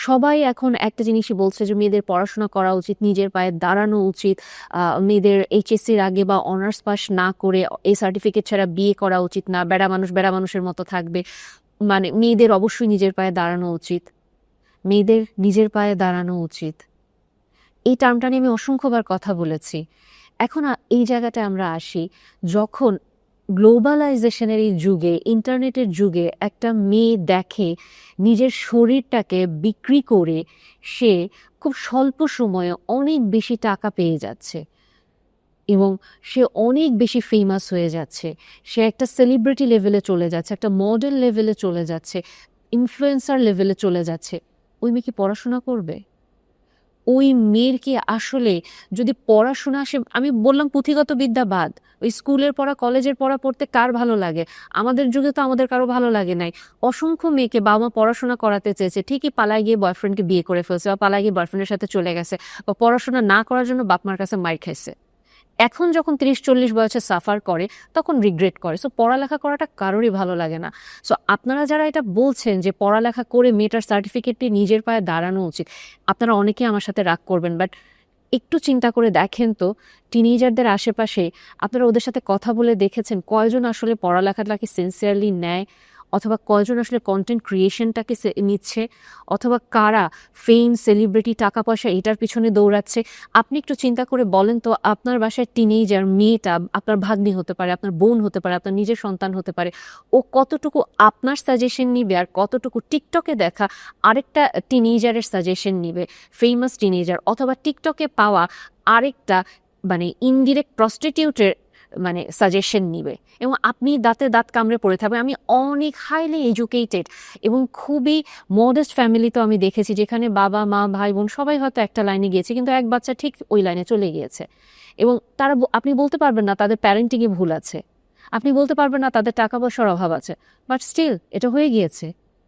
সবাই এখন একটা জিনিসই বলছে যে মেয়েদের পড়াশোনা করা উচিত, নিজের পায়ে দাঁড়ানো উচিত। মেয়েদের এইচএসসির আগে বা অনার্স পাস না করে এই সার্টিফিকেট ছাড়া বিয়ে করা উচিত না। বেড়া মানুষ বেড়া মানুষের মতো থাকবে। মানে মেয়েদের অবশ্যই নিজের পায়ে দাঁড়ানো উচিত। মেয়েদের নিজের পায়ে দাঁড়ানো উচিত। এই টার্মটা নিয়ে আমি অসংখ্যবার কথা বলেছি। এখন এই জায়গাটায় আমরা আসি, যখন গ্লোবালাইজেশনের এই যুগে, ইন্টারনেটের যুগে একটা মেয়ে দেখে নিজের শরীরটাকে বিক্রি করে সে খুব স্বল্প সময়ে অনেক বেশি টাকা পেয়ে যাচ্ছে এবং সে অনেক বেশি ফেমাস হয়ে যাচ্ছে, সে একটা সেলিব্রিটি লেভেলে চলে যাচ্ছে, একটা মডেল লেভেলে চলে যাচ্ছে, ইনফ্লুয়েন্সার লেভেলে চলে যাচ্ছে, ওই মেয়ে কি পড়াশোনা করবে? ওই মেয়ের কি আসলে যদি পড়াশোনা আমি বললাম পুঁথিগত বিদ্যা বাদ, ওই স্কুলের পড়া কলেজের পড়া পড়তে কার ভালো লাগে? আমাদের যুগে তো আমাদের কারো ভালো লাগে নাই। অসংখ্য মেয়েকে বাবা মা পড়াশোনা করাতে চেয়েছে, ঠিকই পালায় গিয়ে বয়ফ্রেন্ডকে বিয়ে করে ফেলছে বা পালায় গিয়ে বয়ফ্রেন্ডের সাথে চলে গেছে বা পড়াশোনা না করার জন্য বাপ মার কাছে মাইর খাইছে। এখন যখন ৩০-৪০ বয়সে সাফার করে তখন রিগ্রেট করে। সো পড়ালেখা করাটা কারোরই ভালো লাগে না। সো আপনারা যারা এটা বলছেন যে পড়ালেখা করে মেয়েটার সার্টিফিকেটটি নিজের পায়ে দাঁড়ানো উচিত, আপনারা অনেকেই আমার সাথে রাগ করবেন, বাট একটু চিন্তা করে দেখেন তো, টিনেজারদের আশেপাশে আপনারা ওদের সাথে কথা বলে দেখেছেন কয়জন আসলে পড়ালেখাটাকে সিনসিয়ারলি নেয়, অথবা কয়জন আসলে কন্টেন্ট ক্রিয়েশনটাকে নিচ্ছে, অথবা কারা ফেম, সেলিব্রিটি, টাকা পয়সা এটার পিছনে দৌড়াচ্ছে? আপনি একটু চিন্তা করে বলেন তো, আপনার বাসায় টিনেজার মেয়েটা আপনার ভাগ্নি হতে পারে, আপনার বোন হতে পারে, আপনার নিজের সন্তান হতে পারে, ও কতটুকু আপনার সাজেশন নিবে আর কতটুকু টিকটকে দেখা আরেকটা টিনেজারের সাজেশন নিবে, ফেমাস টিনেজার, অথবা টিকটকে পাওয়া আরেকটা মানে ইনডিরেক্ট প্রস্টিটিউটের মানে সাজেশন নিবে, এবং আপনি দাঁতে দাঁত কামড়ে পড়ে থাকবেন। আমি অনেক হাইলি এডুকেটেড এবং খুবই মডেস্ট ফ্যামিলিতেও আমি দেখেছি যেখানে বাবা মা ভাই বোন সবাই হয়তো একটা লাইনে গিয়েছে, কিন্তু এক বাচ্চা ঠিক ওই লাইনে চলে গিয়েছে, এবং তারা আপনি বলতে পারবেন না তাদের প্যারেন্টিংয়ে ভুল আছে, আপনি বলতে পারবেন না তাদের টাকা পয়সার অভাব আছে, বাট স্টিল এটা হয়ে গিয়েছে।